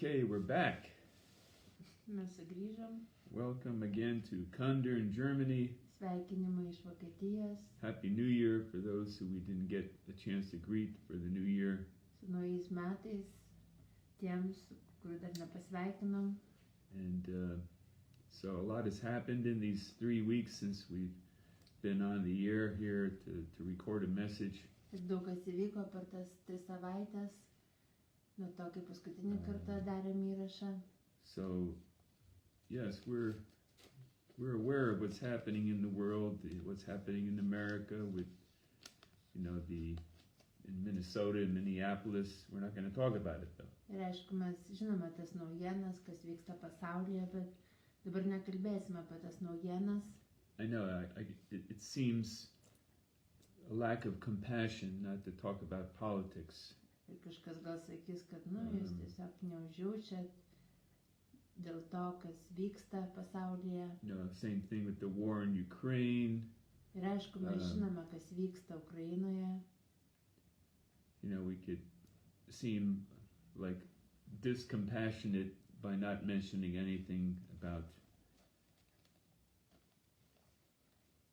Okay, we're back. Mes sugrįžom. Welcome again to Kunder in Germany. Sveikinimai iš Vokietijos. Happy New Year for those who we didn't get a chance to greet for the new year. Su naujais metais tiems, kurių dar nepasveikinom. And so a lot has happened in these 3 weeks since we've been on the air here to record a message. Ir daug kas įvyko per tas 3 savaitės, nuo to, kai paskutinį kartą darėm įrašą. So, yes, we're aware of what's happening in the world, what's happening in America with, in Minnesota and Minneapolis. We're not going to talk about it though. Ir aišku, mes žinome tas naujienas, kas vyksta pasaulyje, bet dabar nekalbėsime apie tas naujienas. I know, it seems a lack of compassion not to talk about politics. Ir kažkas gal sakys, kad, jūs tiesiog neužjaučiat dėl to, kas vyksta pasaulyje. Same thing with the war in Ukraine. Ir aišku, mes žinome, kas vyksta Ukrainoje. We could seem like discompassionate by not mentioning anything about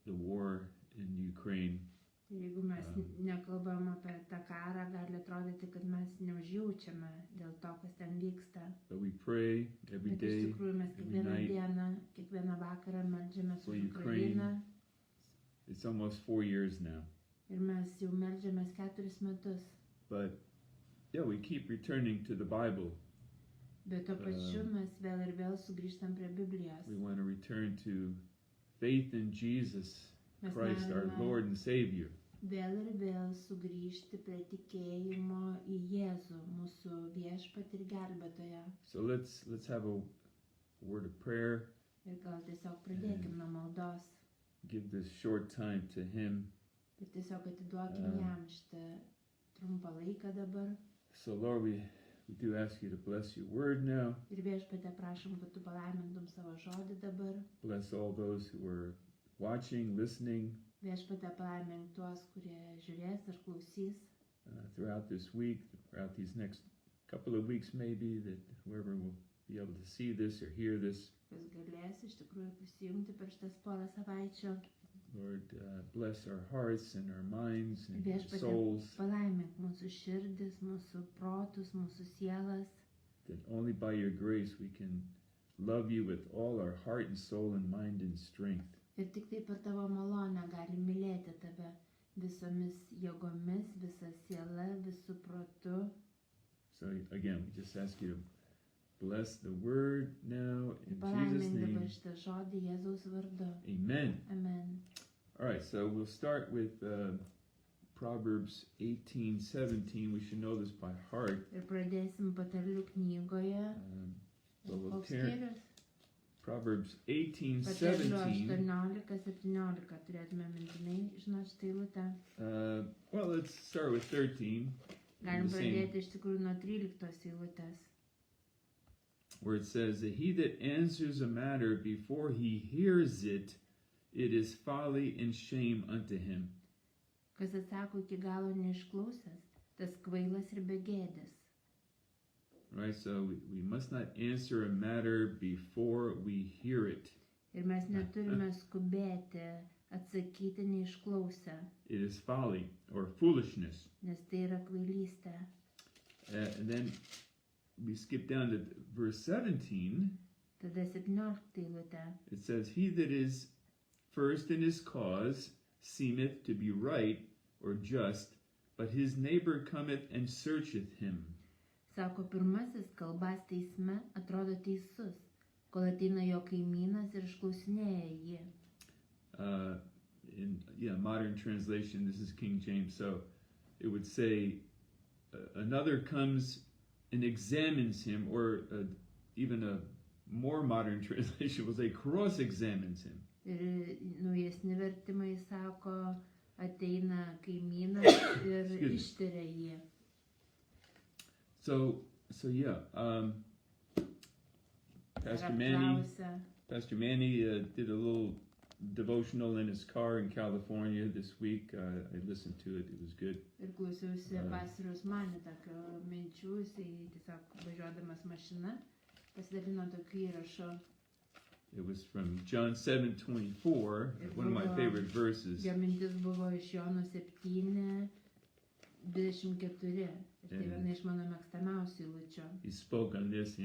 the war in Ukraine. Ir jeigu mes nekalbam apie tą karą, gali atrodyti, kad mes neužjaučiame dėl to, kas ten vyksta. But we pray every day, iš tikrųjų mes kiekvieną dieną, kiekvieną vakarą meldžiamės už Ukrainą. It's almost 4 years now. Ir mes jau meldžiamės 4 metus. But we keep returning to the Bible. Bet to pačiu mes vėl ir vėl sugrįžtam prie Biblijos. We want to return to faith in Jesus Christ, our Lord and Savior. Vėl ir vėl sugrįžti prie tikėjimo į Jėzų, mūsų viešpatį ir gelbėtoją. So let's have a word of prayer. Ir gal tiesiog pradėkim nuo maldos. Give this short time to Him. Ir tiesiog atiduokim jam šitą trumpą laiką dabar. So Lord, we do ask you to bless your word now. Ir viešpatė prašom, kad tu palaimintum savo žodį dabar. Bless all those who are watching, listening. Viešpatė palaimink tuos, kurie žiūrės ir klausys. Throughout this week, throughout these next couple of weeks maybe, that whoever will be able to see this or hear this. Kas galės iš tikrųjų prisijungti per šitas porą savaičių. Lord, bless our hearts and our minds and Viešpatie, souls. Palaimink mūsų širdis, mūsų protus, mūsų sielas. That only by your grace we can love you with all our heart and soul and mind and strength. Ir tik tai per tavo malonę galim mylėti tave visomis jėgomis, visa siela, visų protu. So again, we just ask you to bless the word now in Jesus' Palaimink name. dabar šitą žodį Jėzaus vardu. Amen. Amen. All right, so we'll start with Proverbs 18:17. We should know this by heart. Ir pradėsim Patarlių knygoje. Koks skyrius? Proverbs Patarlių 18:17. 18:17 turėtume mintinai žinoti šitą eilutę. Well, let's start with 13. Galim pradėti iš tikrųjų nuo 13 eilutės. Where it says that he that answers a matter before he hears it, it is folly and shame unto him. Kas atsako iki galo neišklausęs, tas kvailas ir begėdis. Right, so we must not answer a matter before we hear it. Ir mes neturime skubėti atsakyti neišklausę. It is folly or foolishness. Nes tai yra kvailystė. And then we skip down to verse 17. Tada 17 eilutė. It says, he that is first in his cause seemeth to be right or just, but his neighbor cometh and searcheth him. Sako, pirmasis kalbas teisme atrodo teisus, kol ateina jo kaimynas ir išklausinėja jį. In modern translation, this is King James, so it would say, another comes and examines him, or even a more modern translation will say cross-examines him. Ir naujesni vertimai sako, ateina kaimynas ir ištyria jį. So yeah, Pastor Manny did a little devotional in his car in California this week. I listened to it. It was good. Ir klausiausi Ai. pastoriaus Manio tokio minčių, jisai tiesiog važiuodamas mašina pasidalino tokiu įrašu. It was from John 7:24, one of my favorite verses. Jo mintis buvo iš Jono 7:24. Ir tai viena iš mano mėgstamiausių eilučių. He spoke on this,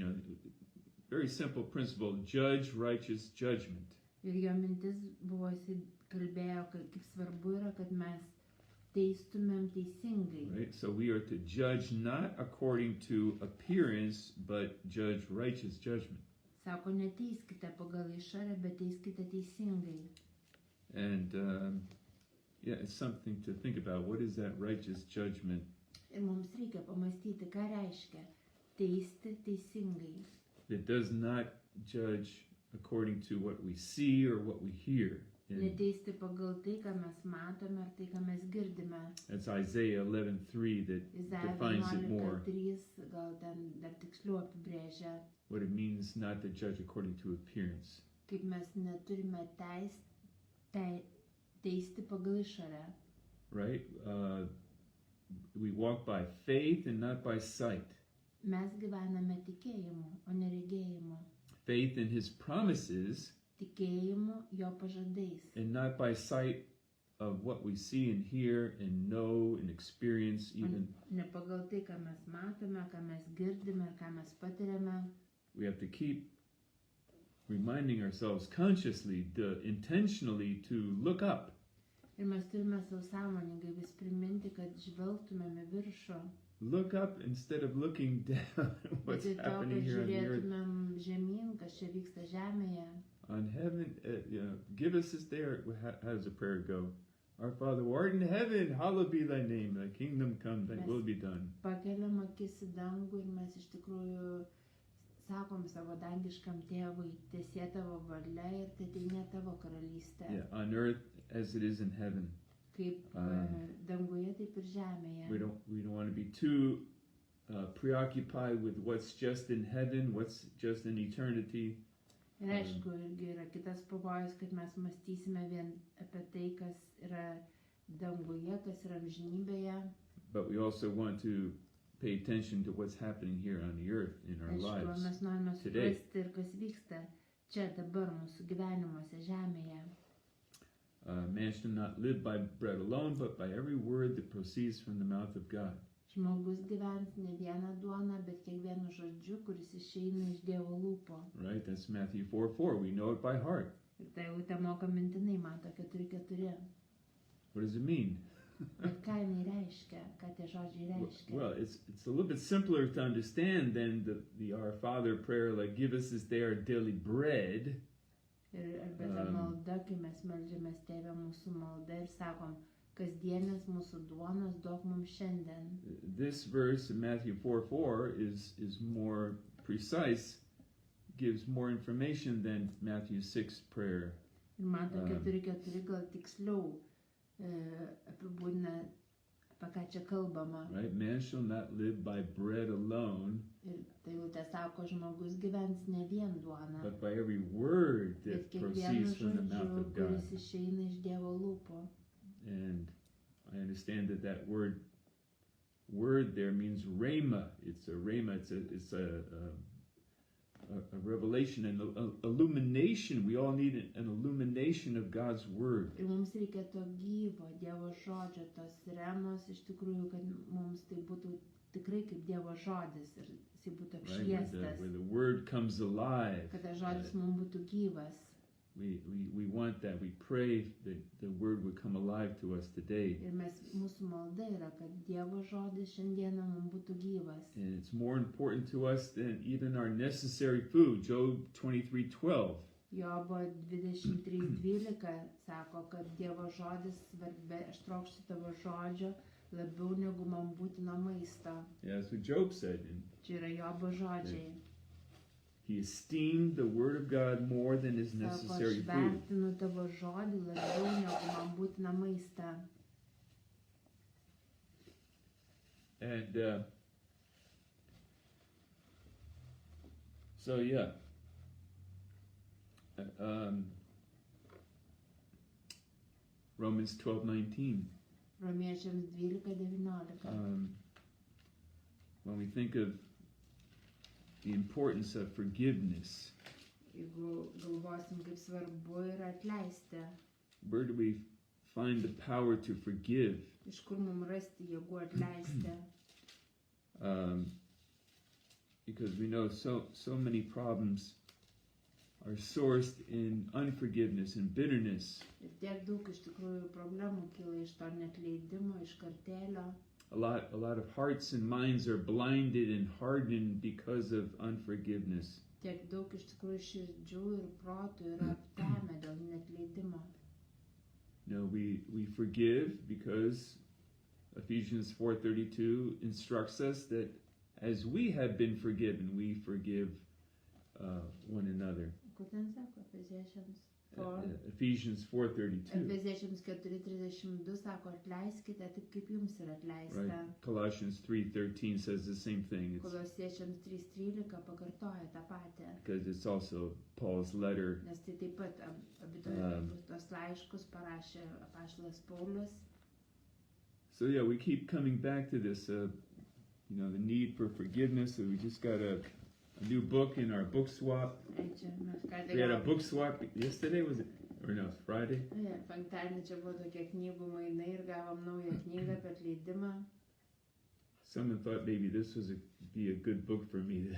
very simple principle, judge righteous judgment. Ir jo mintis buvo, jisai kalbėjo, kaip svarbu yra, kad mes teistumėm teisingai. Right? So we are to judge not according to appearance, but judge righteous judgment. Sako, neteiskite pagal išorę, bet teiskite teisingai. And it's something to think about. What is that righteous judgment? Ir mums reikia pamastyti, ką reiškia teisti teisingai. It does not judge according to what we see or what we hear. Neteisti pagal tai, ką mes matome ar tai, ką mes girdime. That's Isaiah 11:3 that Izaja defines it more. 11:3 gal ten dar tiksliau apibrėžia, What it means not to judge according to appearance. kaip mes neturime teisti pagal išorę. Right? We walk by faith and not by sight. Mes gyvename tikėjimu, o ne regėjimu. Faith in his promises Tikėjimu jo pažadais. and not by sight of what we see and hear and know and experience even. Ne pagal tai, ką mes matome, ką mes girdime ir ką mes patiriame. We have to keep reminding ourselves consciously, intentionally to look up. Ir mes turime savo sąmoningai vis priminti, kad žvelgtumėme viršų. Look up instead of looking down at what's Vietoj to, happening kad here on the earth. žiūrėtumėm žemyn, kas čia vyksta žemėje. On heaven, give us this day. How does the prayer go? Our Father, who art in heaven, hallowed be thy name. Thy kingdom come, thy will be done. Pakeliam akis į dangų ir mes iš tikrųjų sakom savo dangiškam tėvui, teesie tavo valia ir teeina tavo karalystė. Yeah, on earth as it is in heaven. Kaip danguje, taip ir žemėje. We don't want to be too preoccupied with what's just in heaven, what's just in eternity. Ir aišku, irgi yra kitas pavojus, kad mes mąstysime vien apie tai, kas yra danguje, kas yra amžinybėje. But we also want to pay attention to what's happening here on the earth in our Aišku, lives. mes norime today. suprasti ir kas vyksta čia dabar mūsų gyvenimuose žemėje. Man should not live by bread alone, but by every word that proceeds from the mouth of God. Žmogus gyvens ne vieną duoną, bet kiekvienu žodžiu, kuris išeina iš Dievo lūpų. Right? That's Matthew 4:4. We know it by heart. Ir tai eilutė moka mintinai, Mato 4:4. What does it mean? Bet ką jinai reiškia, ką tie žodžiai reiškia. Well, it's a little bit simpler to understand than the Our Father prayer, like give us this day our daily bread. Ir arba ta malda, kai mes meldžiamės Tėve mūsų malda ir sakom, kasdienės mūsų duonos duok mums šiandien. This verse in Matthew 4:4 is more precise, gives more information than Matthew 6 prayer. Ir Mato 4:4 gal tiksliau apibūdina, apie ką čia kalbama. Right? Man shall not live by bread alone, Ir tai eilutė sako, žmogus gyvens ne vien duona, but by every word bet that kiekvienu proceeds from the mouth žodžiu, of God. kuris išeina iš Dievo lūpų. And I understand that word there means rhema. It's a rhema. It's a revelation and illumination. We all need an illumination of God's word. Ir mums reikia to gyvo Dievo žodžio, tos remos iš tikrųjų, kad mums tai būtų tikrai kaip Dievo žodis ir jis būtų Right? apšviestas, Where the word comes alive. kad tas žodis mums būtų gyvas. We want that. We pray that the word would come alive to us today. Ir mūsų malda yra, kad Dievo žodis šiandieną mums būtų gyvas. And it's more important to us than even our necessary food. Job 23:12. Jobo 23:12 sako, kad Dievo žodis svarbia, aš trokščiu tavo žodžio labiau negu man būtino maisto. Yeah, that's what Job said. And Čia yra Jobo žodžiai. he esteemed the word of God more than his Sako, necessary aš food. vertinu tavo žodį labiau negu man būtina maistą. And so, yeah. Romans 12:19. Romiečiams 12:19. When we think of the importance of forgiveness, Jeigu galvosim, kaip svarbu yra atleisti, where do we find the power to forgive? iš kur mums rasti jėgų atleisti? Because we know so many problems are sourced in unforgiveness and bitterness. Ir tiek daug iš tikrųjų problemų kyla iš to neatleidimo, iš kartėlio. A lot of hearts and minds are blinded and hardened because of unforgiveness. Tiek daug iš tikrųjų širdžių ir protų yra aptemę dėl neatleidimo. No, we forgive because Ephesians 4:32 instructs us that as we have been forgiven, we forgive one another. Kur ten sako, Efeziečiams Ephesians 4:32. Efeziečiams 4:32 sako, atleiskite taip, kaip jums yra atleista. Right. Colossians 3:13 says the same thing. It's Kolosiečiams 3:13 pakartoja tą patį. because it's also Paul's letter. Nes tai taip pat tos laiškus parašė apaštalas Paulius. So yeah, we keep coming back to this, the need for forgiveness. So we just got a new book in our book swap. Čia mes ką tik We had a book swap yesterday, was it? Or no, Friday? penktadienį čia buvo tokie knygų mainai ir gavom naują knygą apie atleidimą. Someone thought maybe this be a good book for me.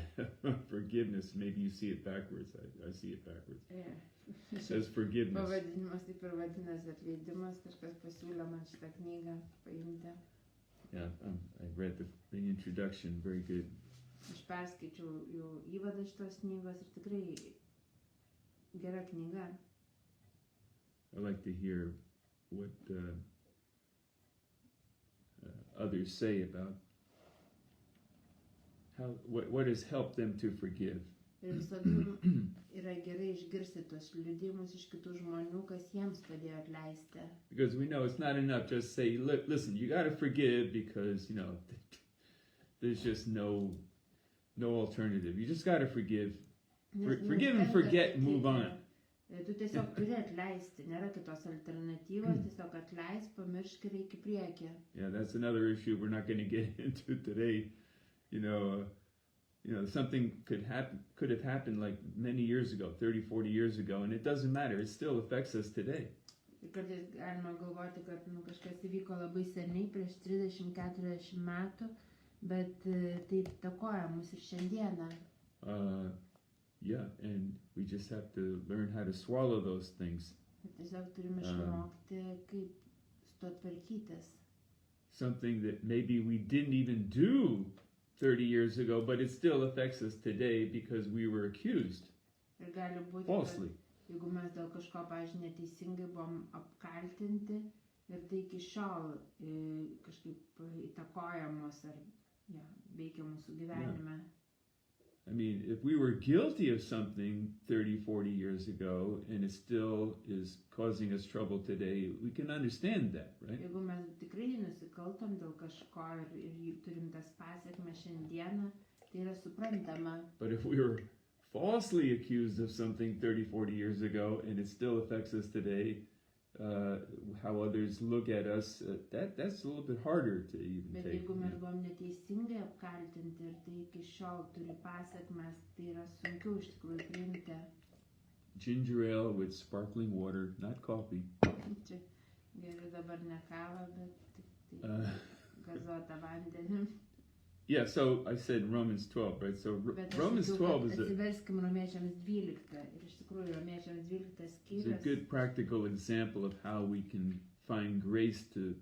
Forgiveness. Maybe you see it backwards. I see it backwards. It says forgiveness. Pavadinimas taip ir vadinasi atleidimas. Kažkas pasiūlė man šitą knygą paimti. Yeah, I read the introduction. Very good. Aš perskaičiau jų įvadą šitos knygos ir tikrai gera knyga. I like to hear what others say about what has helped them to forgive. Ir visada yra gerai išgirsti tos liudijimus iš kitų žmonių, kas jiems padėjo atleisti. Because we know it's not enough just say, listen, you got to forgive because, there's just no alternative. You just got to forgive. Forgive and forget and move on. Tu tiesiog turi atleisti, nėra kitos alternatyvos, tiesiog atleis, pamiršk ir eik į priekį. Yeah, that's another issue we're not going to get into today. Something could have happened like many years ago, 30, 40 years ago, and it doesn't matter. It still affects us today. Ir kartais galima galvoti, kad kažkas įvyko labai seniai, prieš 30-40 metų, bet tai įtakoja mus ir šiandieną. Yeah, and we just have to learn how to swallow those things. Tiesiog turime išmokti, kaip su to tvarkytis. Something that maybe we didn't even do 30 years ago, but it still affects us today because we were accused Ir gali būti, falsely. jeigu mes dėl kažko, pavyzdžiui, neteisingai buvom apkaltinti ir tai iki šiol kažkaip įtakoja mus ar veikia mūsų gyvenime. I mean, if we were guilty of something 30, 40 years ago and it still is causing us trouble today, we can understand that, right? Jeigu mes tikrai nusikaltom dėl kažko ir turim tas pasiekmes šiandieną, tai yra suprantama. But if we were falsely accused of something 30, 40 years ago and it still affects us today, how others look at us, that's a little bit harder to even Bet take. jeigu mes buvom neteisingai apkaltinti ir tai iki šiol turi pasiekmes, tai yra sunkiau iš tikrųjų priimti. Ginger ale with sparkling water, not coffee. Čia geriu dabar ne kavą, bet gazuotą vandenį. Yeah, so I said Romans 12, right? So Bet Romans 12 is atsiverskim Romiečiams 12. Ir iš tikrųjų Romiečiams 12 it's a skyrius. good practical example of how we can find grace to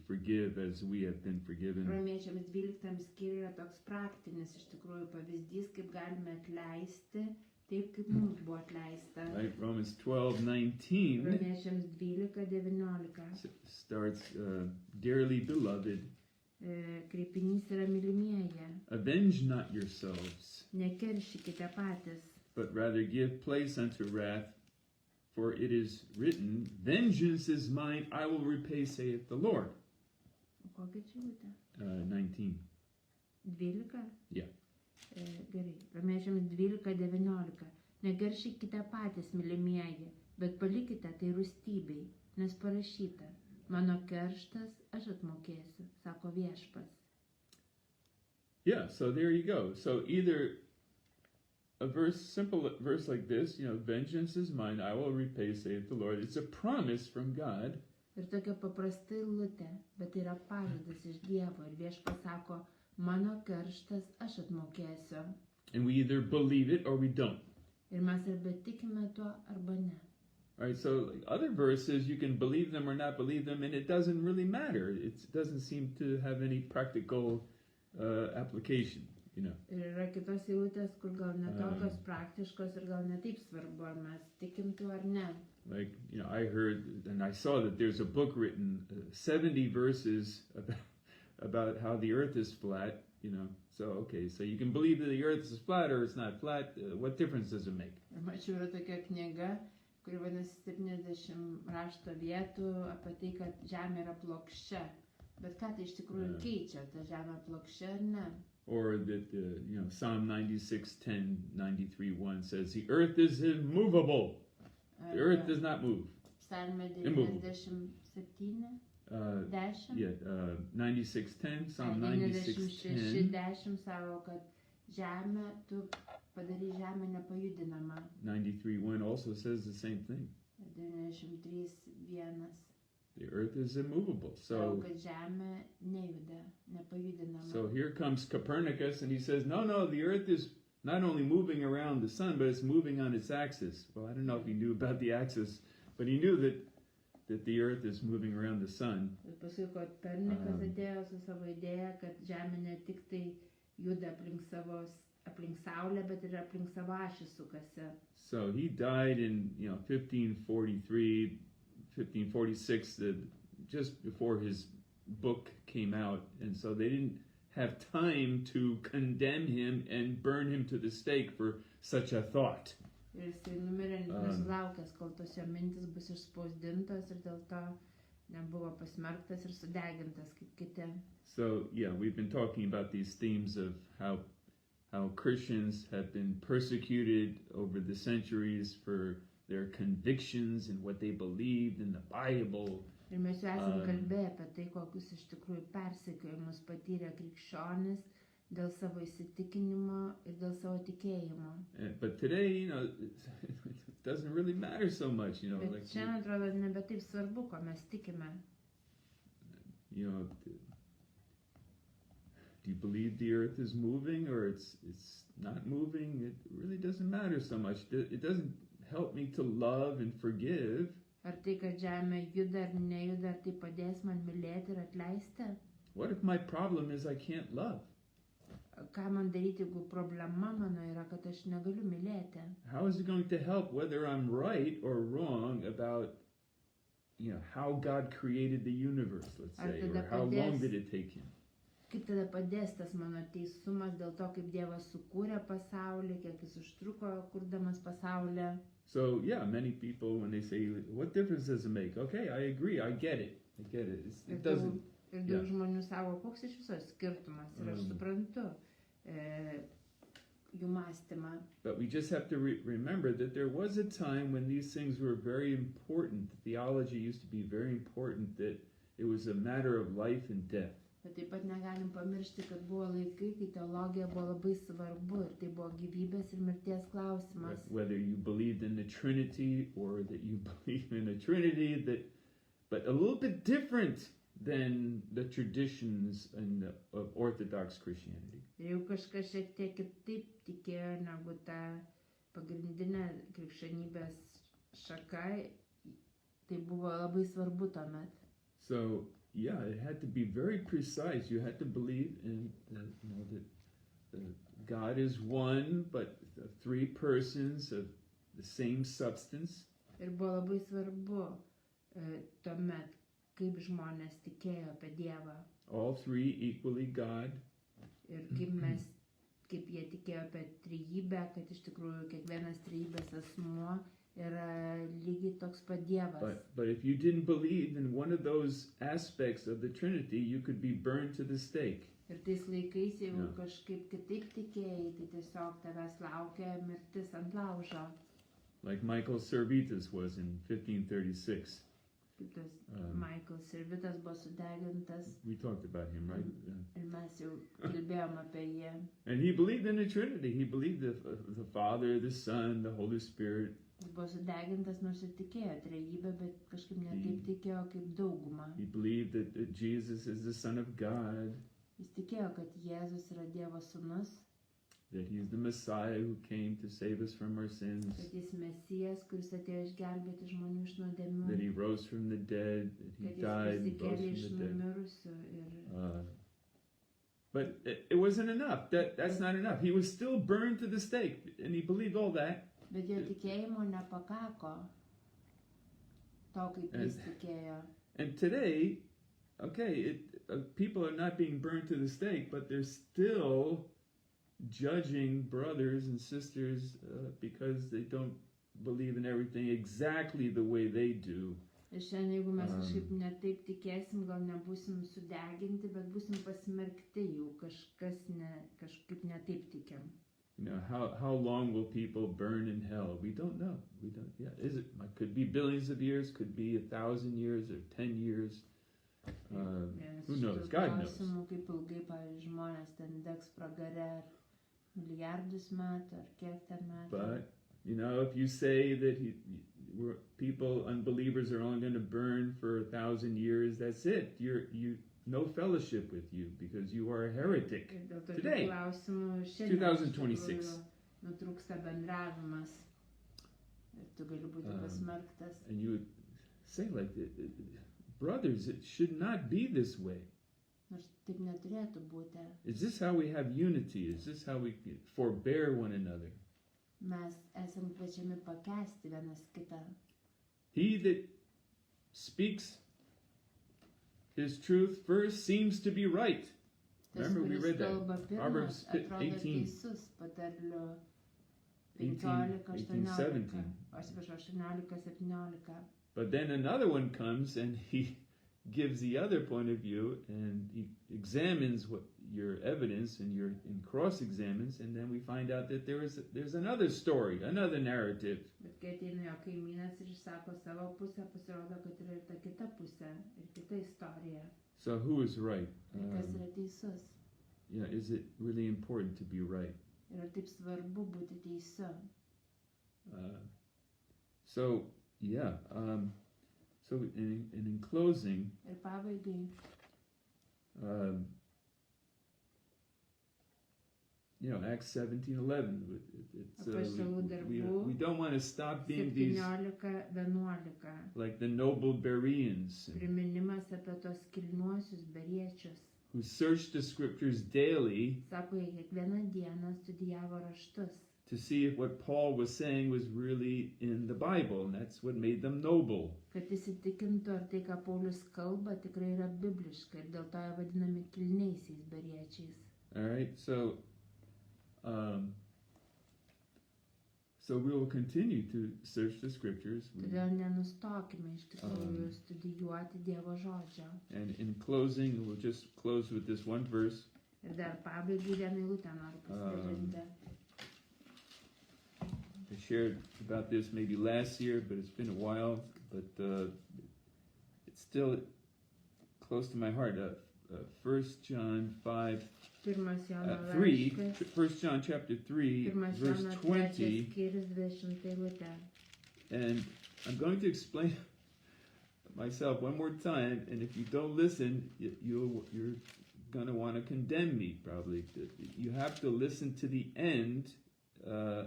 forgive as we have been forgiven. Romiečiams 12 skyriuje yra toks praktinis iš tikrųjų pavyzdys, kaip galime atleisti, taip kaip mums buvo atleista. Right? Romans 12:19 Romiečiams 12:19. starts, dearly beloved, Kreipinys yra mylimieji. avenge not yourselves, Nekeršykite patys, but rather give place unto wrath, for it is written, vengeance is mine, I will repay, saith the Lord. Kokia čia būtų? 19. 12? Yeah. Gerai. Romiečiams 12:19. Nekeršykite patys, mylimieji, bet palikite tai rūstybei. nes parašyta, mano kerštas aš atmokėsiu, sako viešpats. Yeah, so there you go. So either a simple verse like this, vengeance is mine, I will repay, saith the Lord. It's a promise from God. Ir tokia paprasta eilutė, bet tai yra pažadas iš Dievo. Ir viešpats sako, mano kerštas aš atmokėsiu. And we either believe it or we don't. Ir mes arba tikime tuo, arba ne. Right, so like other verses, you can believe them or not believe them, and it doesn't really matter. It doesn't seem to have any practical application, Ir yra kitos eilutės, kur gal netokios praktiškos ir gal netaip svarbu, ar mes tikim tuo ar ne. Like, I heard and I saw that there's a book written, 70 verses about how the earth is flat, So, okay, so you can believe that the earth is flat or it's not flat. What difference does it make? Ir mačiau, yra tokia knyga, kuri vadinasi 70 rašto vietų apie tai, kad Žemė yra plokščia. Bet ką tai iš tikrųjų keičia, ta Žemė plokščia ar ne? Or that, Psalm 96:10, 93:1 says, the earth is immovable. The earth does not move. Psalme 97, 10. Yeah, 96:10, Psalm 96:10. 10 savo, kad Žemė, tu padarai Žemę nepajudinamą. 93:1 also says the same thing. 93:1. The earth is immovable. So here comes Copernicus and he says, no, the earth is not only moving around the sun, but it's moving on its axis. Well, I don't know if he knew about the axis, but he knew that the earth is moving around the sun. Paskui Kopernikas atėjo su savo idėja, kad Žemė ne tik tai juda aplink Saulę, bet ir aplink savo ašį sukasi. So he died in 1543, 1546, just before his book came out, and so they didn't have time to condemn him and burn him to the stake for such a thought. Ir jisai numirė nesulaukęs, kol tos jo mintis bus išspausdintos ir dėl to nebuvo pasmerktas ir sudegintas kaip kiti. So yeah, we've been talking about these themes of how Christians have been persecuted over the centuries for their convictions and what they believed in the Bible. Ir mes jau esam kalbėję apie tai, kokius iš tikrųjų persekiojimus patyrė krikščionis dėl savo įsitikinimo ir dėl savo tikėjimo. But today, it doesn't really matter so much, Bet like šiandien atrodo nebe taip svarbu, ko mes tikime. Do you believe the earth is moving or it's not moving? It really doesn't matter so much. It doesn't help me to love and forgive. Ar tai, kad Žemė juda ar nejuda, ar tai padės man mylėti ir atleisti? What if my problem is I can't love? Ką man daryti, jeigu problema mano yra, kad aš negaliu mylėti? How is it going to help whether I'm right or wrong about, how God created the universe, let's say, or how long did it take him? Kaip tada padės tas mano teisumas dėl to, kaip Dievas sukūrė pasaulį, kiek jis užtruko kurdamas pasaulį? So, yeah, many people, when they say, what difference does it make? Okay, I agree, I get it. It doesn't... Ir daug žmonių savo, koks iš viso skirtumas. Ir aš suprantu jų mąstymą. But we just have to remember that there was a time when these things were very important. Theology used to be very important, that it was a matter of life and death. Bet taip pat negalim pamiršti, kad buvo laikai, kai teologija buvo labai svarbu ir tai buvo gyvybės ir mirties klausimas. Whether you believed in the Trinity or that you believe in a Trinity, but a little bit different than the traditions of Orthodox Christianity. Ir jau kažkas šiek tiek kitaip tikėjo negu ta pagrindinė krikščionybės šaka, tai buvo labai svarbu tuomet. So, yeah, it had to be very precise. You had to believe in that God is one, but three persons of the same substance. Ir buvo labai svarbu tuomet, kaip žmonės tikėjo apie Dievą. All three equally God. Ir kaip jie tikėjo apie trejybę, kad iš tikrųjų kiekvienas trejybės asmuo yra lygiai toks pat Dievas. But if you didn't believe in one of those aspects of the Trinity, you could be burned to the stake. Ir tais laikais, jeigu kažkaip kitaip tikėjai, tai tiesiog tavęs laukia mirtis ant laužo. Like Michael Servetus was in 1536. Kaip tas Um, Michael Servitas buvo sudegintas We talked about him, right? ir mes jau kalbėjom apie jį. And he believed in the Trinity. He believed the Father, the Son, the Holy Spirit. Jis buvo sudegintas, nors ir tikėjo trejybę, bet kažkaip netaip tikėjo kaip dauguma. He believed that Jesus is the Son of God, Jis tikėjo, kad Jėzus yra Dievo sūnus, that he's the Messiah who came to save us from our sins, kad jis Mesijas, kuris atėjo išgelbėti žmonių iš nuodėmių, that he rose from the dead, that he kad died jis and rose prisikėlė iš from the dead. numirusių. Ir But it wasn't enough. That's not enough. He was still burned to the stake, and he believed all that. bet jo tikėjimo nepakako to, kaip jis tikėjo. And today, okay, people are not being burned to the stake, but they're still judging brothers and sisters because they don't believe in everything exactly the way they do. Ir šiandien, jeigu mes kažkaip netaip tikėsim, gal nebūsim sudeginti, bet būsim pasmerkti jų, kažkaip netaip tikim. You know, how long will people burn in hell? We don't know. We don't. Yeah, it could be billions of years, could be 1,000 years or 10 years. Who knows? God knows. Kaip ilgai, pavyzdžiui, žmonės ten degs pragare, ar milijardus metų, ar kiek ten metų. But you know, if you say that people, unbelievers, are only going to burn for 1,000 years, that's it. You no fellowship with you because you are a heretic. Today, 2026. Nutrūksta bendravimas ir tu gali būti pasmerktas. And you would say like, brothers, it should not be this way. Nors taip neturėtų būti. Is this how we have unity? Is this how we forbear one another? Mes esam kviečiami pakęsti vienas kitą. He that speaks his truth first seems to be right. Remember, we read that. Proverbs 18. 18-17. But then another one comes and he gives the other point of view and he examines what your evidence and cross-examines, and then we find out that there's another story, another narrative. Bet kai ateina jo kaimynas ir išsako savo pusę, pasirodo, kad yra ir ta kita pusė, ir kita istorija. So who is right? Ir kas yra teisus? Yeah, is it really important to be right? Ir ar taip svarbu būti teisiu? So in closing, Ir pabaigai, you know, Acts 17:11. We don't want to stop being these 17:11. like the noble Bereans Priminimas apie tos kilniuosius beriečius. who searched the scriptures daily Sako, jie kiekvieną dieną studijavo raštus, to see if what Paul was saying was really in the Bible, and that's what made them noble. kad įsitikintų, ar tai, ką Paulius kalba, tikrai yra bibliška, ir dėl to jie vadinami kilniaisiais beriečiais. All right, so we will continue to search the scriptures. Todėl nenustokime iš tikrųjų studijuoti Dievo žodžio. And in closing, we'll just close with this one verse. Ir dar pabaigai vieną eilutę noriu pasidalinti. I shared about this maybe last year, but it's been a while. But it's still close to my heart. 1 John 5. 1 Jono 3, laiškas, 1 John chapter 3, 1 verse Jono 20, 3 skyrius 20 eilutė. and I'm going to explain myself one more time, and if you don't listen, you're going to want to condemn me, probably. You have to listen to the end,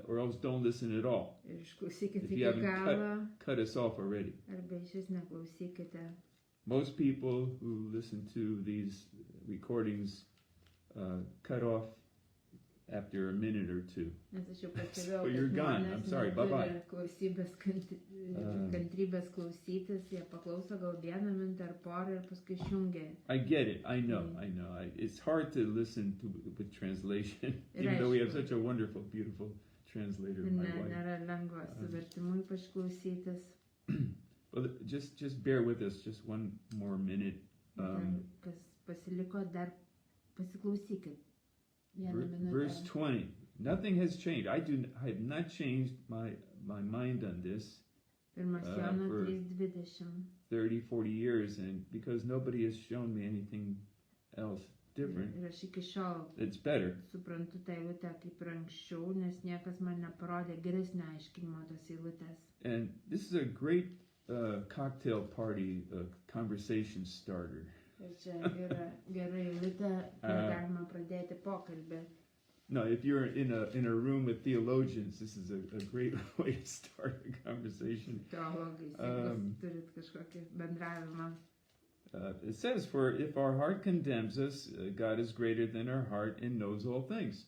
or else don't listen at all, Ir išklausykite if you iki haven't galo, cut us off already. arba iš vis neklausykite. Most people who listen to these recordings cut off after a minute or two. Nes aš jau pastebėjau, So you're kad gone. žmonės I'm sorry. Bye-bye. neturi kantrybės klausytis, jie paklauso gal vieną minutę ar porą ir paskui išjungia. I get it. I know. It's hard to listen to with translation, even though we have such a wonderful, beautiful translator, my wife. Nėra lengva su vertimu ypač klausytis. But just bear with us, just one more minute. Kas pasiliko, dar pasiklausykit. Vieną Verse minutę. 20. Nothing has changed. I have not changed my mind on this. Pirmas Jono for 3:20. 30, 40 years, and because nobody has shown me anything else different, Ir aš iki šiol it's better. suprantu tą eilutę kaip ir anksčiau, nes niekas man neparodė geresnio aiškinimo tos eilutės. And this is a great cocktail party conversation starter. Ir čia yra gera eilutė, kur galima pradėti pokalbį. No, if you're in a room with theologians, this is a great way to start a conversation. Teologais, jeigu turit kažkokį bendravimą. It says, for if our heart condemns us, God is greater than our heart and knows all things.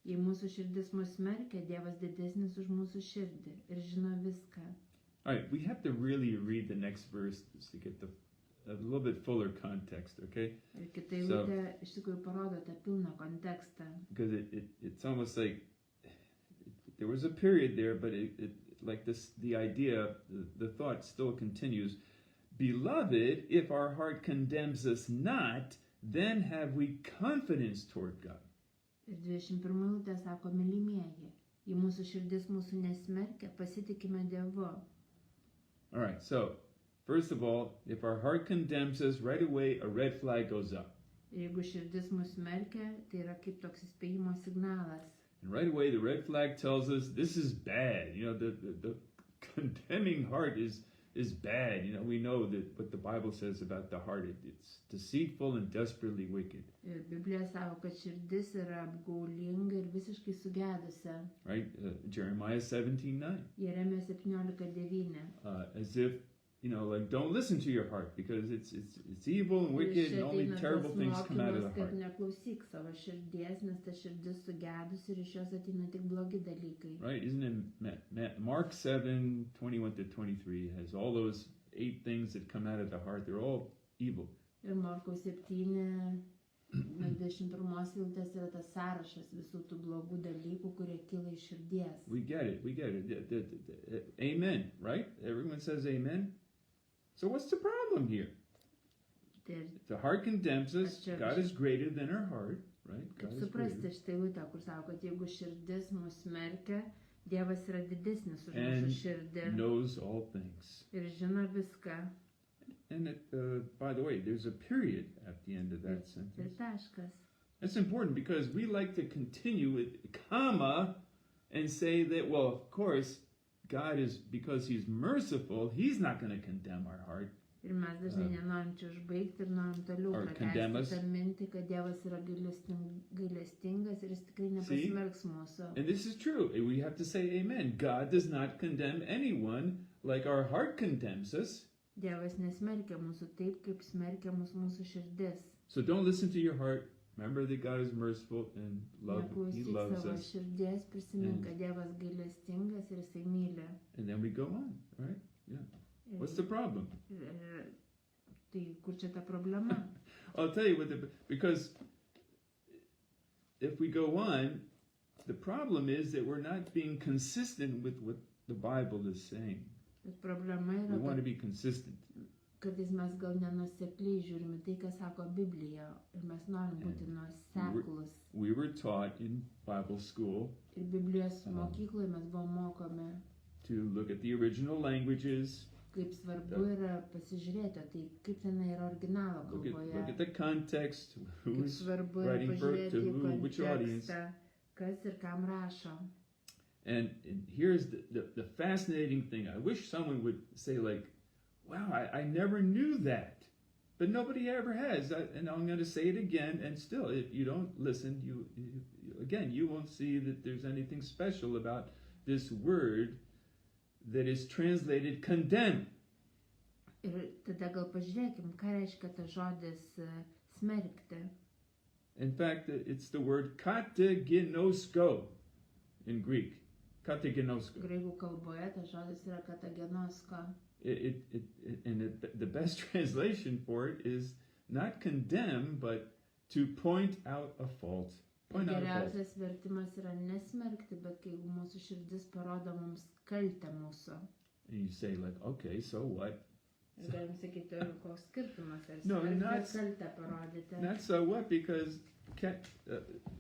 Jei mūsų širdis mus smerkia, Dievas didesnis už mūsų širdį ir žino viską. All right, we have to really read the next verse to get a little bit fuller context, okay? Ir kita eilutė iš tikrųjų parodo tą pilną kontekstą. Because it's almost like there was a period there, but it like this, the idea, the thought still continues. Beloved, if our heart condemns us not, then have we confidence toward God. Ir 21 eilutė sako, mylimieji, jei mūsų širdis mūsų nesmerkia, pasitikime Dievu. All right, so first of all, if our heart condemns us, right away a red flag goes up. Ir jeigu širdis mus smerkia, tai yra kaip toks įspėjimo signalas. And right away the red flag tells us this is bad. You know, the condemning heart is bad. You know, we know that what the Bible says about the heart, it's deceitful and desperately wicked. Ir Biblija sako, kad širdis yra apgaulinga ir visiškai sugedusi. Right? Jeremiah 17:9. Jeremija 17:9. As if, you know, like, don't listen to your heart because it's evil and wicked and only terrible things come out of the heart. Kad neklausyk savo širdies, nes ta širdis sugedusi ir iš jos ateina tik blogi dalykai. Right? Isn't it Mark 7:21-23 has all those 8 things that come out of the heart. They're all evil. Ir Marko 7, 21 eilutės yra tas sąrašas visų tų blogų dalykų, kurie kyla iš širdies. We get it. Amen, right? Everyone says amen. So what's the problem here? If the heart condemns us, God is greater than our heart, right? Kaip suprasti šitą eilutę, kur sako, kad jeigu širdis mus smerkia, Dievas yra didesnis už mūsų širdį. And knows all things. Ir žino viską. And by the way, there's a period at the end of that sentence. Ir taškas. That's important because we like to continue with comma and say that, well, of course, God is, because He's merciful, He's not going to condemn our heart. Ir mes dažnai nenorim čia užbaigti ir norim toliau pratęsti tą mintį, kad Dievas yra gailestingas ir Jis tikrai nepasmerks mūsų. And this is true. We have to say amen. God does not condemn anyone like our heart condemns us. Dievas nesmerkia mūsų taip, kaip smerkia mūsų širdis. So don't listen to your heart. Remember that God is merciful and He loves savo us. Širdies, prisimink, kad Dievas gailestingas ir Jisai myli. And then we go on, right? Yeah. What's the problem? Tai kur čia ta problema? I'll tell you because if we go on, the problem is that we're not being consistent with what the Bible is saying. Bet problema We yra, want to be consistent. Kartais mes gal nenuosekliai žiūrime tai, ką sako Biblija, ir mes norim būti nuoseklus. We were taught in Bible school Ir Biblijos mokykloje mes buvom mokomi, to look at the original languages, kaip svarbu yra pasižiūrėti, tai kaip ten yra originalo look kalboje, at the context, kaip who's svarbu yra writing for pažiūrėti į who, which audience. kontekstą, kas ir kam rašo. And here's the fascinating thing. I wish someone would say like, wow, I never knew that. But nobody ever has. And I'm going to say it again. And still, if you don't listen, you won't see that there's anything special about this word that is translated condemn. Ir tada gal pažiūrėkim, ką reiškia tas žodis smerkti. In fact, it's the word kategenosko in Greek. Kategenosko. Graikų kalboje tas žodis yra katagenosko. The best translation for it is not condemn, but to point out a fault. Geriausias vertimas yra nesmerkti, bet kai mūsų širdis parodo mums kaltę mūsų. And you say like, okay, so what? Ir galim sakyti, koks skirtumas, ar No, kaltę parodyti. Not so what, because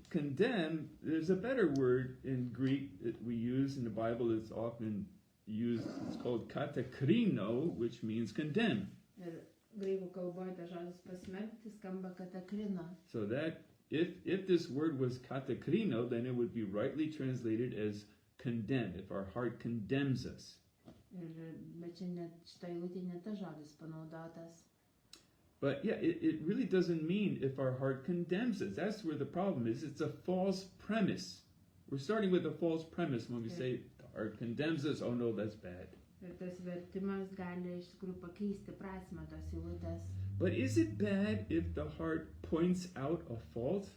condemn, there's a better word in Greek that we use in the Bible that's often used, it's called katakrino, which means condemn. Ir graikų kalboje tas žodis pasmerkti skamba katakrino. So that, if this word was katakrino, then it would be rightly translated as condemn, if our heart condemns us. Bet čia net šitą eilutę ne tas žodis panaudotas. But yeah, it really doesn't mean if our heart condemns us. That's where the problem is. It's a false premise. We're starting with a false premise when we say the heart condemns us. Oh no, that's bad. Ir tas vertimas gali iš tikrųjų pakeisti prasmę tos eilutės. But is it bad if the heart points out a fault?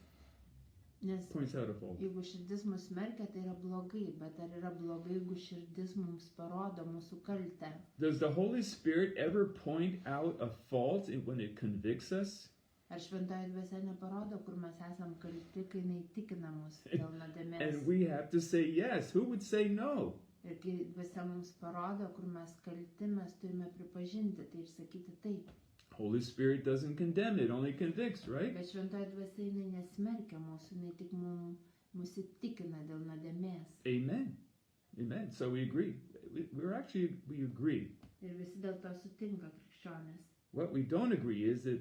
Nes Points out a fault. jeigu širdis mus smerkia, tai yra blogai, bet ar yra blogai, jeigu širdis mums parodo mūsų kaltę? Does the Holy Spirit ever point out a fault when it convicts us? Ar šventoji dvasia neparodo, kur mes esam kalti, kai jinai tikina mus dėl nuodėmės? And we have to say yes. Who would say no? Ir kai dvasia mums parodo, kur mes kalti, mes turime pripažinti tai ir sakyti taip. Holy Spirit doesn't condemn, it only convicts, right? Bet šventoji dvasia jinai nesmerkia mūsų, jinai tik mus įtikina dėl nuodėmės. Amen. Amen. So we agree. We agree. Ir visi dėl to sutinka krikščionis. What we don't agree is that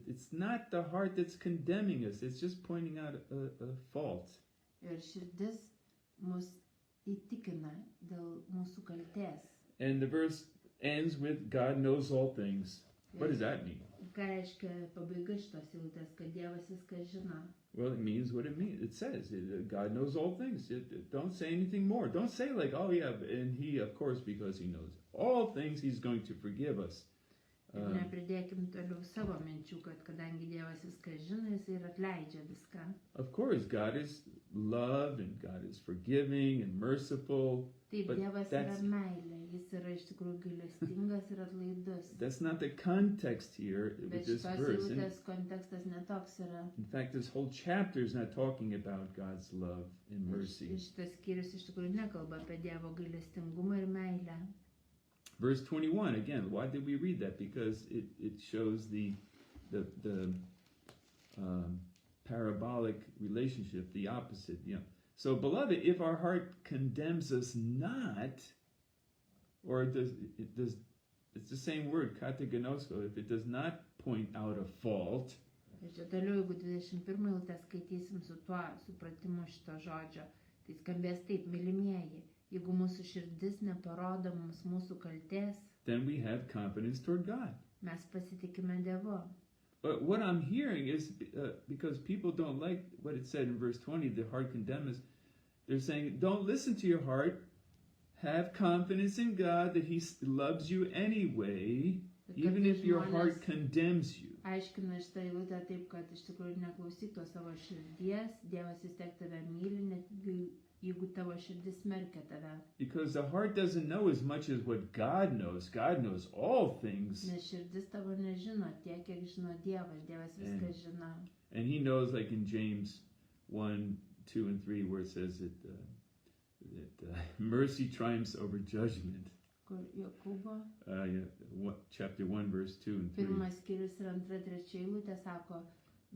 it's not the heart that's condemning us. It's just pointing out a fault. Ir širdis mus įtikina dėl mūsų kaltės. And the verse ends with God knows all things. What does that mean? Ką reiškia pabaiga šitos eilutės, kad Dievas viską žino? Well, it means what it means. It says God knows all things. Don't say anything more. Don't say like, oh yeah, and he, of course, because he knows all things, he's going to forgive us. Ir nepridėkim toliau savo minčių, kad kadangi Dievas viską žino, jis ir atleidžia viską. Of course, God is love and God is forgiving and merciful. Taip, But Dievas yra meilė, jis yra iš tikrųjų gailestingas ir atlaidus. That's not the context here with Bet this šitos verse. eilutės kontekstas netoks yra. In fact, this whole chapter is not talking about God's love and mercy. Ir šitas skyrius iš tikrųjų nekalba apie Dievo gailestingumą ir meilę. Verse 21, again, why did we read that? Because it shows the parabolic relationship, the opposite. You know. So, beloved, if our heart condemns us not, or it's the same word, kategenosko, if it does not point out a fault, Ir čia toliau, jeigu 21 eilutę skaitysim su tuo supratimu šito žodžio, tai skambės taip, mylimieji, jeigu mūsų širdis neparodo mums mūsų kaltės, then we have confidence toward God. mes pasitikime Dievu. But what I'm hearing is, because people don't like what it said in verse 20, the heart condemns us, they're saying, don't listen to your heart, have confidence in God that he loves you anyway, even if your heart condemns you. Aiškina šitą eilutę taip, kad iš tikrųjų neklausyk to savo širdies, Dievas vis tiek tave myli, net jeigu tavo širdis smerkia tave. Because the heart doesn't know as much as what God knows. God knows all things. Nes širdis tavo nežino tiek, kiek žino Dievas, Dievas viską žino. And he knows, like in James 1, 2, and 3, where it says that mercy triumphs over judgment. Kur Jokūbo Chapter 1, verse 2 and 3. pirmas skyrius ir antra trečia eilutė sako,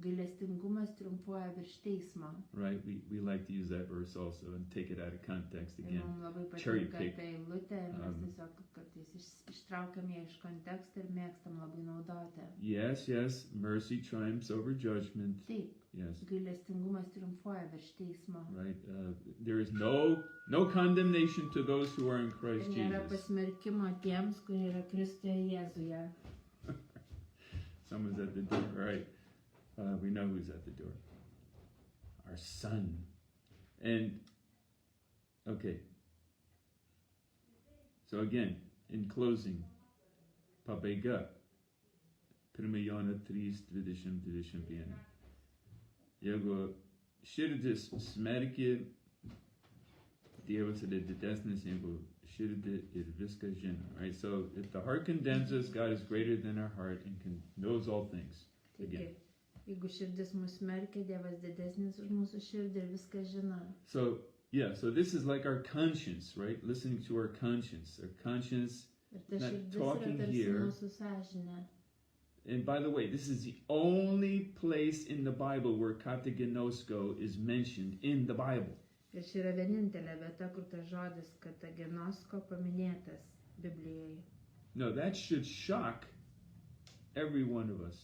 gailestingumas triumfuoja virš teismo. Right, we like to use that verse also and take it out of context Ir again. mums labai cherry patinka pick. ta eilutė ir mes tiesiog kartais ištraukiam ją iš konteksto ir mėgstam labai naudoti. Yes, mercy triumphs over judgment. Taip, Yes, gailestingumas triumfuoja virš teismo. right. There is no condemnation to those who are in Christ Ir nėra Jesus. pasmerkimo tiems, kurie yra Kristuje Jėzuje. Someone's at the door, right? We know who's at the door. Our son. And, okay. So again, in closing, pabaiga. 1 Jono 3:20-21. Jeigu širdis smerkia, Dievas yra didesnis negu širdį ir viską žino. Right? So if the heart condemns us, God is greater than our heart and knows all things. Taigi, Again. jeigu širdis mus smerkia, Dievas didesnis už mūsų širdį ir viską žino. So this is like our conscience, right? Listening to our conscience. Our conscience. Ir ta Not širdis talking yra tarsi here. mūsų sąžinė. And by the way, this is the only place in the Bible where kategenosko is mentioned in the Bible. Ir ši yra vienintelė vieta, kur tas žodis katagenosko paminėtas Biblijoje. No, that should shock every one of us.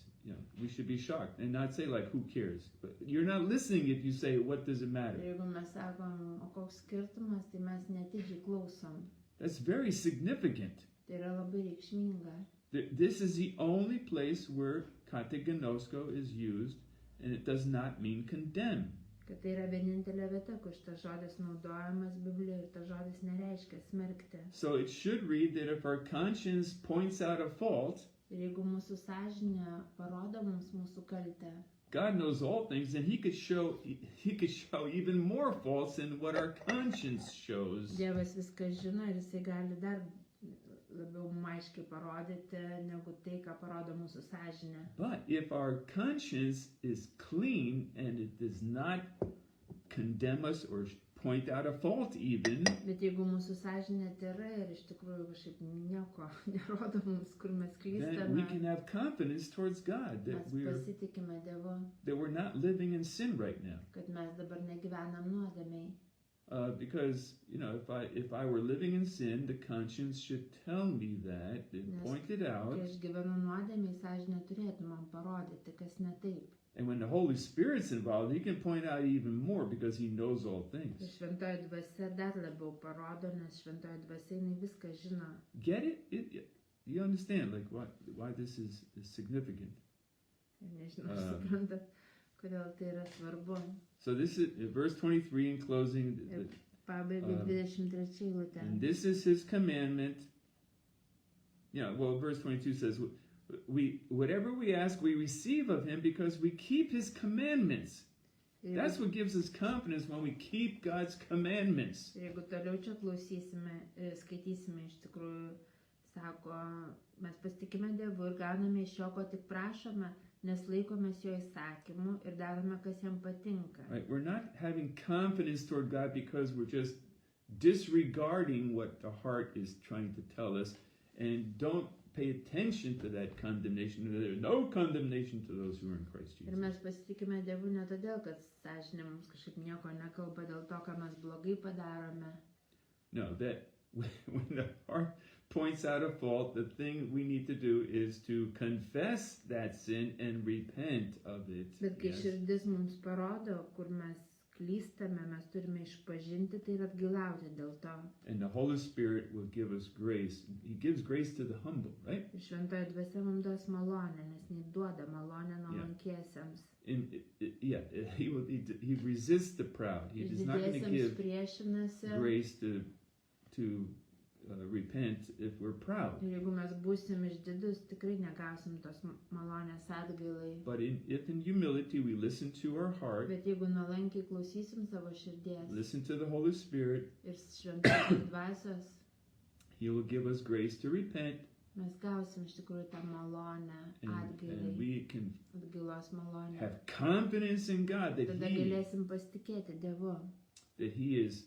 We should be shocked and not say like, who cares? But you're not listening if you say, what does it matter? Ir jeigu mes sakom, o koks skirtumas, tai mes netidžiai klausom. That's very significant. Tai yra labai reikšminga. This is the only place where katagenosko is used, and it does not mean condemn. Kad tai yra vienintelė vieta, kur šitas žodis naudojamas Biblijoje ir tas žodis nereiškia smerkti. So it should read that if our conscience points out a fault, Ir jeigu mūsų sąžinė parodo mums mūsų kaltę, God knows all things, and He could show even more faults than what our conscience shows. Dievas viską žino ir jisai gali dar labiau aiškiai parodyti negu tai, ką parodo mūsų sąžinė. But if our conscience is clean and it does not condemn us or point out a fault even, Bet jeigu mūsų sąžinė tyra ir iš tikrųjų kažkaip nieko nerodo mums, kur mes then we klystame, can have confidence towards God mes pasitikime Dievu, that we're not living in sin right now. kad mes dabar negyvenam nuodėmiai. Because if I were living in sin, the conscience should tell me that and point it out. Kai aš gyvenu nuodėmiai, sąžinė turėtų man parodyti, kas ne taip. And when the Holy Spirit's involved, He can point out even more because He knows all Ir things. šventoji dvasia dar labiau parodo, nes šventoji dvasia jinai viską žino. Get it? You understand why this is significant? Ir nežinau, suprantat, kodėl tai yra svarbu. So this is verse 23 in closing. Ir pabaigai 23 eilutė. And this is His commandment. Verse 22 says, whatever we ask, we receive of Him because we keep His commandments. That's what gives us confidence when we keep God's commandments. Ir jeigu toliau čia klausysime, skaitysime, iš tikrųjų, sako, mes pasitikime Dievu ir gauname iš jo, ko tik prašome, nes laikomės jo įsakymų ir darome, kas jam patinka. Right? We're not having confidence toward God because we're just disregarding what the heart is trying to tell us and don't pay attention to that condemnation. There is no condemnation to those who are in Christ Ir Jesus. mes pasitikime Dievu ne todėl, kad sąžinė mums kažkaip nieko nekalba dėl to, ką mes blogai padarome. No, that when the heart points out a fault, the thing we need to do is to confess that sin and repent of it. Bet kai Yes. širdis mums parodo, kur mes klystame, mes turime išpažinti tai ir atgailauti dėl to. And the Holy Spirit will give us grace. He gives grace to the humble, right? Ir šventoji dvasia mums duos malonę, nes jis duoda malonę nuolankiesiems. He resists the proud. He Ir is not going to didiesiems give priešinasi. grace to repent if we're proud. Ir jeigu mes būsim išdidus, tikrai negausim tos malonės atgailai. But if in humility we listen to our heart, Bet jeigu nuolankiai klausysim savo širdies listen to the Holy Spirit, ir šventosios dvasios, He will give us grace to repent, mes gausim iš tikrųjų tą malonę and atgailai, we can atgailos malonę. have confidence in God Tada galėsim pasitikėti Dievu, that He is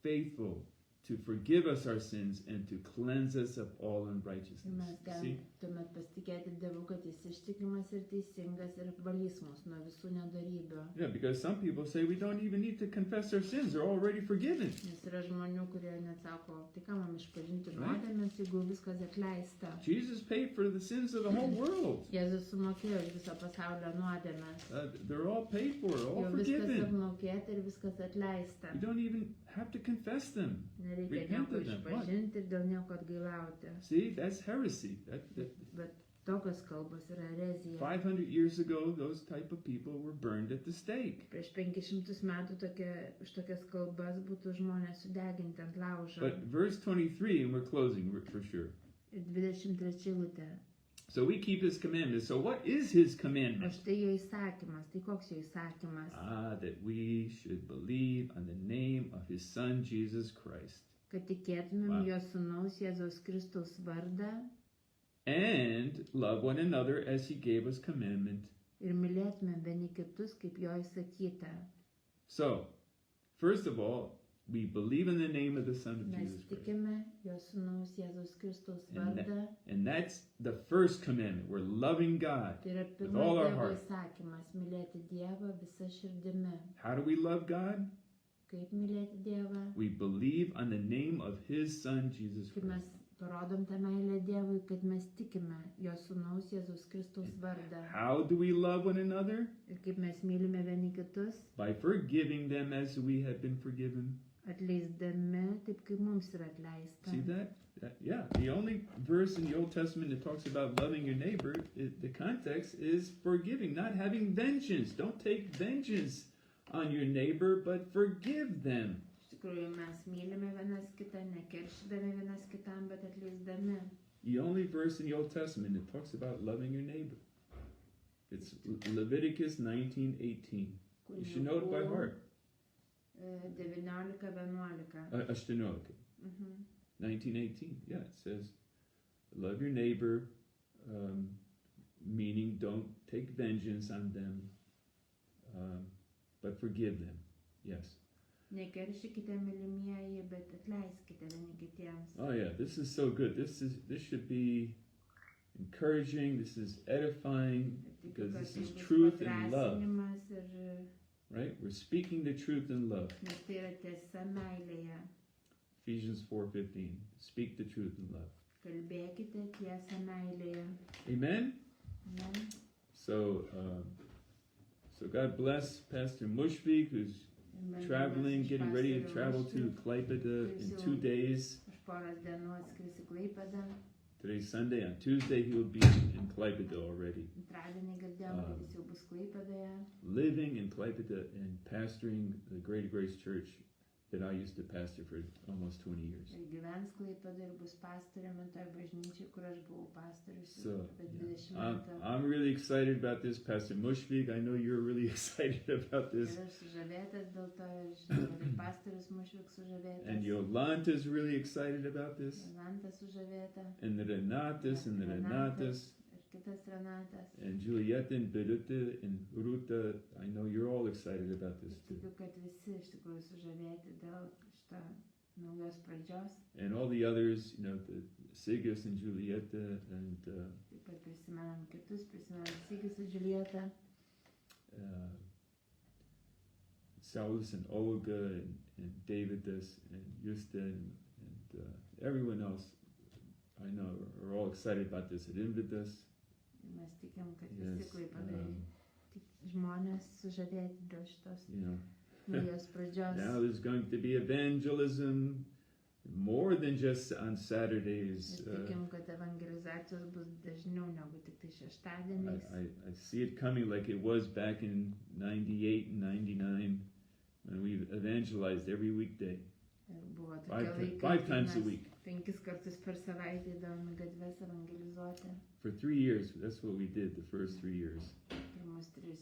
faithful to forgive us our sins and to cleanse us of all ir unrighteousness. mes See? galim tuomet pasitikėti Dievu, kad jis ištikimas ir teisingas ir apvalys mus nuo visų nedarybių. Yeah, because some people say we don't even need to confess our sins, they're already forgiven. Nes yra žmonių, kurie net sako, tai ką man išpažinti Right. nuodėmės, jeigu viskas atleista. Jesus paid for the sins of the whole world. Jėzus sumokėjo už viso pasaulio nuodėmės. They're all paid for, all Jau viskas forgiven. apmokėta ir viskas atleista. You don't even have to confess them. Nereikia Repent nieko of them. išpažinti ir dėl nieko atgailauti. See, that's heresy. Bet tokios kalbos yra erezija. 500 years ago, those type of people were burned at the stake. Prieš 500 metų už tokias kalbas būtų žmonės sudeginti ant laužo. But verse 23, and we're closing for sure. Ir 23 eilutė. So we keep His commandments. So what is His O commandment? štai jo įsakymas. Tai koks jo įsakymas? That we should believe on the name of His Son, Jesus Christ. Kad tikėtumėm Wow. jo sūnaus Jėzaus Kristaus vardą And love one another as He gave us commandment. ir mylėtumėm vieni kitus, kaip jo įsakyta. So, first of all, we believe in the name of the Son of Mes Jesus Christ. tikime jo sūnaus Jėzaus Kristaus And vardą. And that's the first commandment. We're loving God. Tai yra With pirmas all our Dievo heart. įsakymas - mylėti Dievą visą širdimi. How do we love God? kaip mylėti Dievą, We believe on the name of His Son, Jesus kaip mes Christ. parodom tą meilę Dievui, kad mes tikime jo sūnaus Jėzaus Kristaus vardą. How do we love one another? Ir kaip mes mylime vieni kitus, By forgiving them as we have been forgiven. atleisdami taip, kaip mums yra atleista. See that? Yeah, the only verse in the Old Testament that talks about loving your neighbor, the context is forgiving, not having vengeance. Don't take vengeance on your neighbor, but forgive them. Iš tikrųjų, mes mylime vienas kitą, nekeršydami vienas kitam, bet atleisdami. The only verse in the Old Testament that talks about loving your neighbor. It's Leviticus 19:18. You should know it by heart. 19:11. Aš žinau, okay. 19:18. Yeah, it says, love your neighbor, meaning don't take vengeance on them, but forgive them. Yes. Nekeršykite, mylimieji, bet atleiskite vieni kitiems. Oh yeah, this is so good. This should be encouraging. This is edifying because this is truth and love. Right? We're speaking the truth in love. Nes tai yra tiesa meilėje. Ephesians 4:15. Speak the truth in love. Kalbėkite tiesą meilėje. Amen? Amen. So God bless Pastor Mushvik, who's traveling, getting ready to travel to Klaipėda in 2 days. Už poros dienų atskris į Klaipėdą. Today's Sunday. On Tuesday, he will be in Klaipėda already. Antradienį girdėjom, kad jis jau bus Klaipėdoje. Living in Klaipėda and pastoring the Greater Grace Church that I used to pastor for almost 20 years. Ir gyvens Klaipėdoje ir bus pastoriumi toj bažnyčiai, kur aš buvau pastorius So, apie yeah. 20 metų. I'm really excited about this, Pastor Mushvik. I know you're really excited about this. Ir aš sužavėtas dėl to, ir žinau, kad ir pastorius Mušvik sužavėtas. And Yolanta's really excited about this. Jolanta sužavėta. And Renatas and Renatas. Ir kitas Renatas. And Julieta and Birute and Ruta. I know you're all excited about this too. Tikiu, kad visi iš tikrųjų sužavėti dėl šito naujos pradžios. And all the others, you know, the Sigas and Julieta and Taip pat prisimenam kitus, prisimenam Sigis ir Julietą. Saulus and Olga and Davidas and Justa and everyone else I know are all excited about this at Invitas. Mes tikim, kad Yes, visi Klaipėdoje žmonės sužavėti dėl šitos you know, naujos pradžios. now there's going to be evangelism more than just on Saturdays. Mes tikim, kad evangelizacijos bus dažniau negu tik tai šeštadieniais. I see it coming like it was back in 98 and 99 when we evangelized every weekday. Ir buvo tokie laikai, Five kai times a mes week. 5 kartus per savaitę įdavome gatves evangelizuoti. For 3 years, that's what we did the first 3 years. Pirmus 3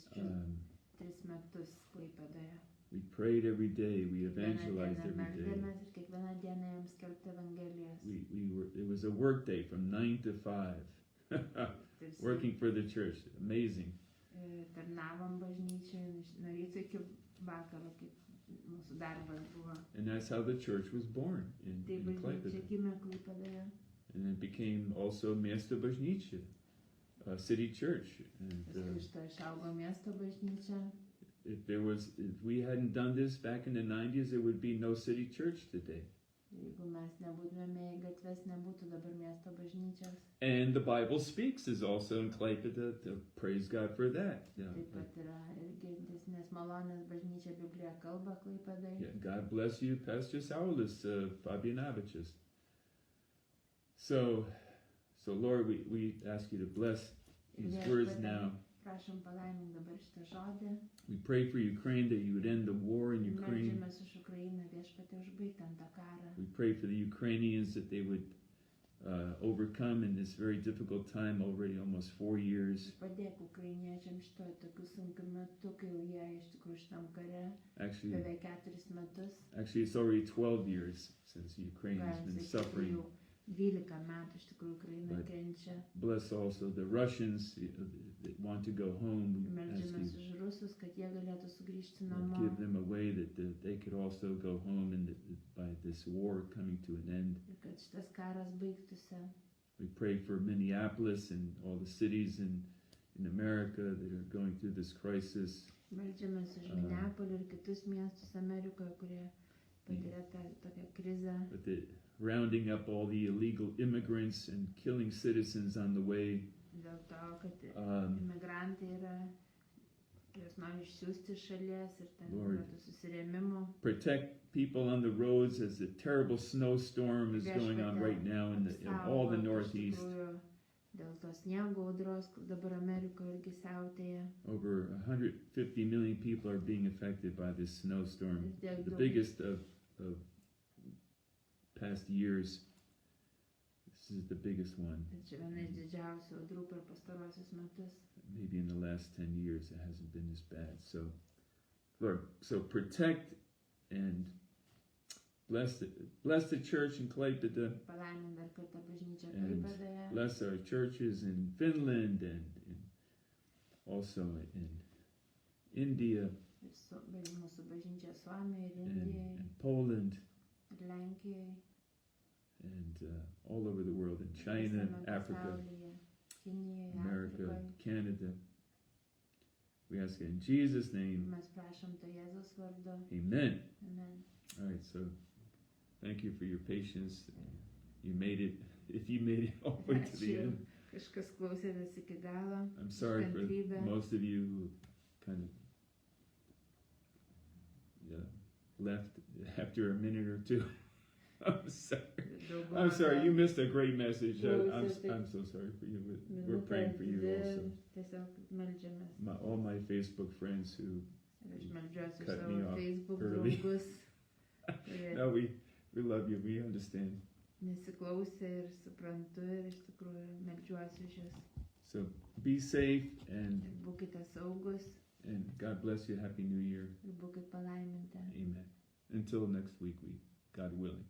metus Klaipėdoje. We prayed every day, we Kiekvieną evangelized dieną every day. meldėmės ir kiekvieną dieną jiems skelbti Evangelijos. It was a work day from 9 to 5, Tarsi, working for the church. Amazing. tarnavom bažnyčiai nuo ryto iki vakaro, kaip mūsų darbas buvo. And that's how the church was born in Tai bažnyčia Klaipėda. gimė Klaipėdoje. And it became also Miesto Bažnyčia, a city church. And Paskui iš to išaugo miesto bažnyčia. if we hadn't done this back in the 90s, there would be no city church today. Jeigu mes nebūtumėme į gatves, nebūtų dabar miesto bažnyčios. And the Bible speaks is also in Klaipėda. To praise God for that. Yeah, Taip pat yra irgi didesnės malonės bažnyčia, Biblija kalba Klaipėdai. yeah, God bless you, Pastor Saulis Fabianavičius. So Lord, we ask you to bless these words now. Prašom palaimink dabar šitą žodį. We pray for Ukraine that you would end the war in Ukraine. Meldžiamės už Ukrainą, viešpatie užbaigti ant tą karą. We pray for the Ukrainians that they would overcome in this very difficult time, already almost 4 years. Padėk ukrainiečiams šitoje tokiu sunkiu metu, kai jau jie iš tikrųjų šitam kare Actually, beveik 4 metus. it's already 12 years since Ukraine has Galim been sakyti, suffering. jau 12 metų iš tikrųjų Ukraina But- kenčia. Bless also the Russians that want to go home. We ask Meldžiamės you už rusus, kad jie galėtų sugrįžti to namo. give them a way that they could also go home and by this war coming to an end. Ir kad šitas karas baigtųsi. We pray for Minneapolis and all the cities in America that are going through this crisis. Meldžiamės už Minneapolį ir kitus miestus Amerikoje, kurie patiria tą tokią krizę. But the rounding up all the illegal immigrants and killing citizens on the way. Dėl to, kad imigrantai yra, juos nori išsiųsti iš šalies ir ten yra tų susirėmimų. Protect people on the roads as the terrible snowstorm is going on right now in all the Northeast. Dėl tos sniego audros, kur dabar Amerikoje irgi siautėja. Over 150 million people are being affected by this snowstorm, the biggest of past years. This is the biggest one. Tai viena iš didžiausių audrų per pastarosius metus. Maybe in the last 10 years it hasn't been this bad. So, Lord, so protect and bless the church in Klaipėda. Palaimink dar kartą bažnyčią Klaipėdoje. Bless our churches in Finland and also in India. Mūsų bažnyčia Suomijoje ir Indijoje. And Poland. Ir Lenkijoje. And all over the world, in China, Africa, America, Canada. We ask it in Jesus' name. Amen. All right, so thank you for your patience. You made it. If you made it all the way to the end. I'm sorry for most of you who kind of left after a minute or two. I'm sorry. You missed a great message. I'm so sorry for you. We're praying for you also. All my Facebook friends who cut me off early. No, we love you. We understand. So be safe and God bless you. Happy New Year. Amen. Until next week, God willing.